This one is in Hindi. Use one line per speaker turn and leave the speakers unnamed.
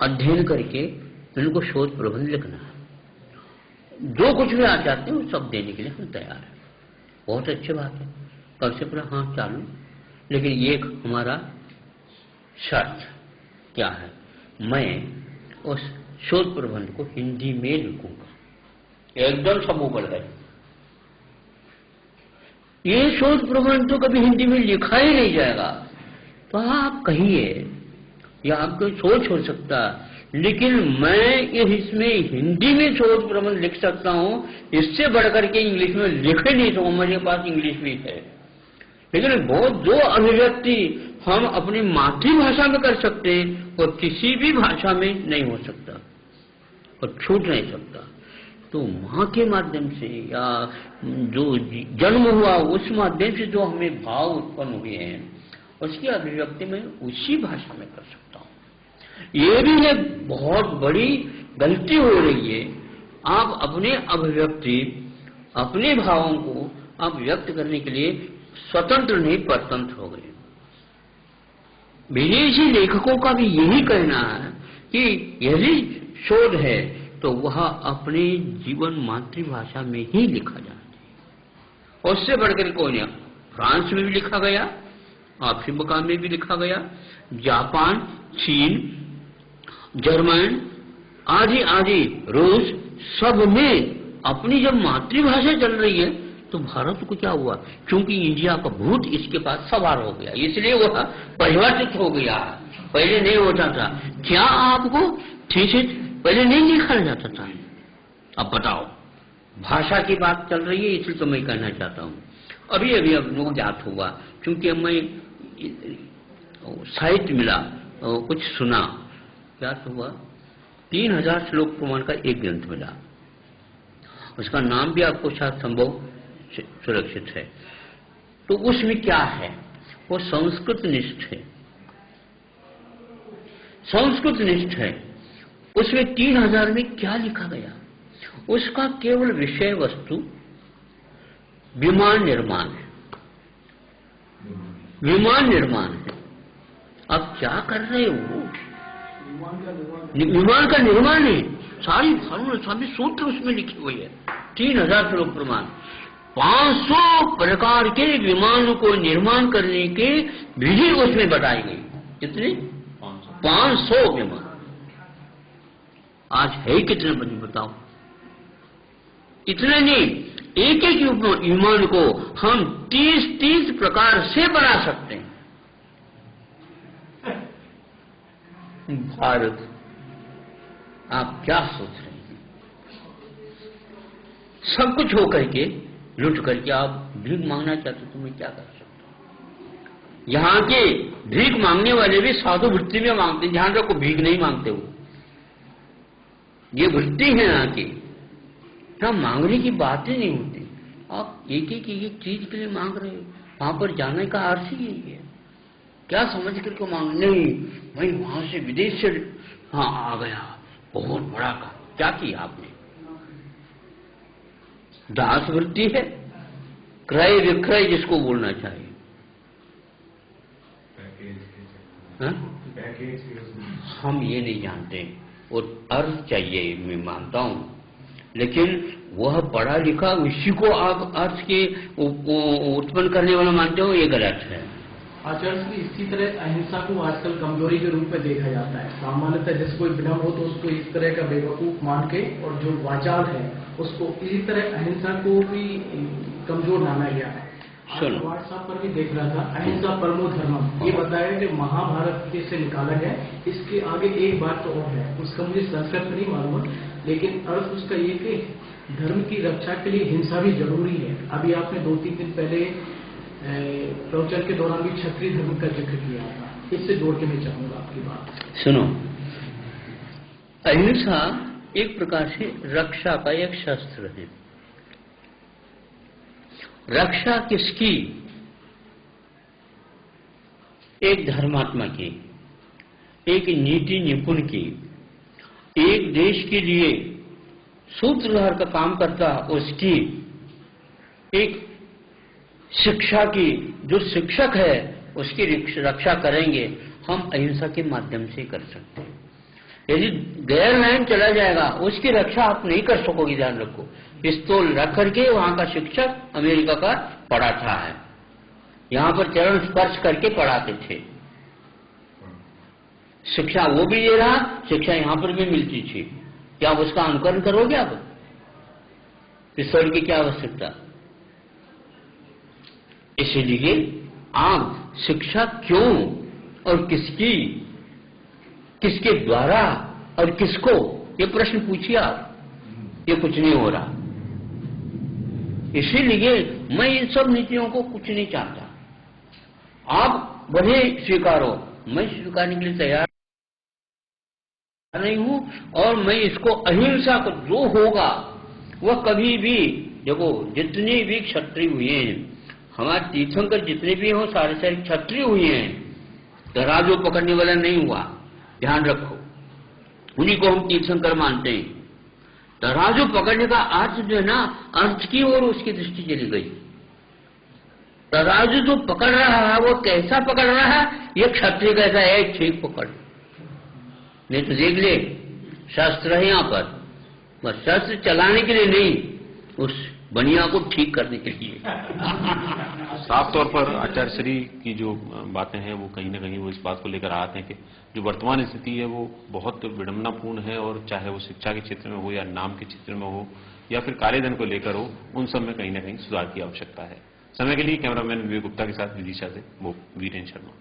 अध्ययन करके इनको शोध प्रबंध लिखना है। जो कुछ भी आ जाते हैं वो सब देने के लिए हम तैयार हैं। बहुत अच्छी बात है। कल से पूरा हाँ चालू, लेकिन एक हमारा शर्त क्या है, मैं उस शोध प्रबंध को हिंदी में लिखूंगा। एकदम सब ऊपर है। ये शोध प्रबंध तो कभी हिंदी में लिखा ही नहीं जाएगा। तो आप कहिए, या आपको सोच हो सकता, लेकिन मैं इसमें हिंदी में शोध प्रबंध लिख सकता हूं, इससे बढ़कर के इंग्लिश में लिख ही नहीं सकूं। मेरे पास इंग्लिश भी है, लेकिन बहुत जो अभिव्यक्ति हम अपनी मातृभाषा में कर सकते हैं वो किसी भी भाषा में नहीं हो सकता और छूट नहीं सकता। तो माँ के माध्यम से या जो जन्म हुआ उस माध्यम से जो हमें भाव उत्पन्न हुए हैं उसकी अभिव्यक्ति मैं उसी भाषा में कर सकता हूँ। ये भी एक बहुत बड़ी गलती हो रही है। आप अपने अभिव्यक्ति, अपने भावों को आप व्यक्त करने के लिए स्वतंत्र नहीं परतंत्र हो गए। विदेशी लेखकों का भी यही कहना है कि यदि शोध है तो वह अपने जीवन मातृभाषा में ही लिखा जाना चाहिए। उससे बढ़कर कोई नहीं। फ्रांस में भी लिखा गया, अफ्रीका में भी लिखा गया, जापान, चीन, जर्मन आदि आदि, रूस, सब में अपनी जब मातृभाषा चल रही है तो भारत को क्या हुआ, क्योंकि इंडिया का भूत इसके पास सवार हो गया, इसलिए वह परिवर्तित हो गया। पहले नहीं होता था। क्या आपको ठीक है पहले नहीं लिखा जाता था? अब बताओ, भाषा की बात चल रही है, इसलिए तो मैं कहना चाहता हूँ। अभी अभी अब लोग ज्ञात हुआ, क्योंकि मैं साहित्य मिला, कुछ सुना, ज्ञात हुआ 3000 श्लोक प्रमाण का एक ग्रंथ मिला। उसका नाम भी आपको शायद संभव सुरक्षित है। तो उसमें क्या है, वो संस्कृत निष्ठ है, संस्कृत निष्ठ है। उसमें 3000 में क्या लिखा गया, उसका केवल विषय वस्तु विमान निर्माण है। विमान निर्माण है। अब क्या कर रहे हो? विमान का निर्माण है। सारी फॉर्मूला, सभी सूत्र उसमें लिखे हुए है। 3000 श्लोक प्रमाण, 500 प्रकार के विमान को निर्माण करने के विधि उसमें बताई गई। कितने? 500 विमान। आज है कितने बजे बताओ? इतने नहीं, एक एक विमान को हम 30 प्रकार से बना सकते हैं। भारत, आप क्या सोच रहे हैं? सब कुछ हो करके लुट करके आप भीख मांगना चाहते तो मैं क्या कर सकता हूं? यहां के भीख मांगने वाले भी साधु वृत्ति में मांगते हैं। ध्यान रखो, भीख नहीं मांगते वो, ये वृत्ति है यहाँ की। ना मांगने की बात ही नहीं होती। आप एक एक चीज के लिए मांग रहे हो, वहां पर जाने का अर्थ ही यही है। क्या समझ करके मांग, नहीं भाई वहां से विदेश से हाँ आ गया, बहुत बड़ा काम। क्या किया आपने? दास वृत्ति है, क्रय विक्रय जिसको बोलना चाहिए। हम ये नहीं जानते, और अर्थ चाहिए मैं मानता हूं, लेकिन वह पढ़ा लिखा उसी को आप अर्थ के उत्पन्न करने वाला मानते हो, ये गलत है।
आचार्य, इसी तरह अहिंसा को आजकल कमजोरी के रूप में देखा जाता है। सामान्यतः जैसे कोई विनम्र हो तो उसको इस तरह का बेवकूफ मान के, और जो वाचाल है उसको इसी तरह अहिंसा को भी कमजोर माना गया है। व्हाट्सएप पर भी देख रहा था, अहिंसा परमो धर्मम, ये बताया कि महाभारत से निकाला गया। इसके आगे एक बात तो और है, उसका मुझे संस्कृत नहीं मालूम, लेकिन अर्थ उसका ये कि धर्म की रक्षा के लिए हिंसा भी जरूरी है। अभी आपने 2-3 दिन पहले प्रवचन के दौरान भी क्षत्रिय धर्म का जिक्र किया था। इससे जोड़ के मैं चाहूंगा आपकी बात।
सुनो, अहिंसा एक प्रकार से रक्षा का एक शस्त्र है। रक्षा किसकी? एक धर्मात्मा की, एक नीति निपुण की, एक देश के लिए सूत्रधार का काम करता उसकी, एक शिक्षा की, जो शिक्षक है उसकी रक्षा करेंगे हम अहिंसा के माध्यम से कर सकते हैं। यदि गैर लाइन चला जाएगा उसकी रक्षा आप नहीं कर सकोगे, ध्यान रखो। पिस्तौल रख करके वहां का शिक्षक अमेरिका का पढ़ाता है, यहां पर चरण स्पर्श करके पढ़ाते थे। शिक्षा वो भी दे रहा, शिक्षा यहां पर भी मिलती थी। क्या आप उसका अनुकरण करोगे? आप पिस्तौल की क्या आवश्यकता? इसलिए आप शिक्षा क्यों और किसकी, किसके द्वारा और किसको, ये प्रश्न पूछिए आप। ये कुछ नहीं हो रहा। इसीलिए मैं इन सब नीतियों को कुछ नहीं चाहता। आप भले स्वीकारो, मैं स्वीकारने के लिए तैयार नहीं हूं। और मैं इसको अहिंसा को जो होगा वह कभी भी, देखो जितने भी क्षत्रिय हुए हैं, हमारे तीर्थंकर जितने भी हों सारे क्षत्रिय हुए हैं, तराजू पकड़ने वाला नहीं हुआ, ध्यान रखो। उन्हीं को हम तीर्थंकर मानते हैं। तराजू पकड़ने का अर्थ जो है ना, अर्थ की ओर उसकी दृष्टि चली गई। तराजू जो पकड़ रहा है वो कैसा पकड़ रहा है, ये क्षत्रिय कैसा है, ठीक पकड़। नहीं तो देख ले, शास्त्र है यहां पर, बस शास्त्र चलाने के लिए नहीं, उस बनिया को ठीक करने के लिए।
साफ तौर पर आचार्य श्री की जो बातें हैं वो कहीं ना कहीं वो इस बात को लेकर आते हैं कि जो वर्तमान स्थिति है वो बहुत विडंबनापूर्ण है, और चाहे वो शिक्षा के क्षेत्र में हो या नाम के क्षेत्र में हो या फिर कार्यधन को लेकर हो, उन सब में कहीं ना कहीं सुधार की आवश्यकता है। समय के लिए कैमरामैन विवेक गुप्ता के साथ विदिशा से वो वीरेंद्र शर्मा।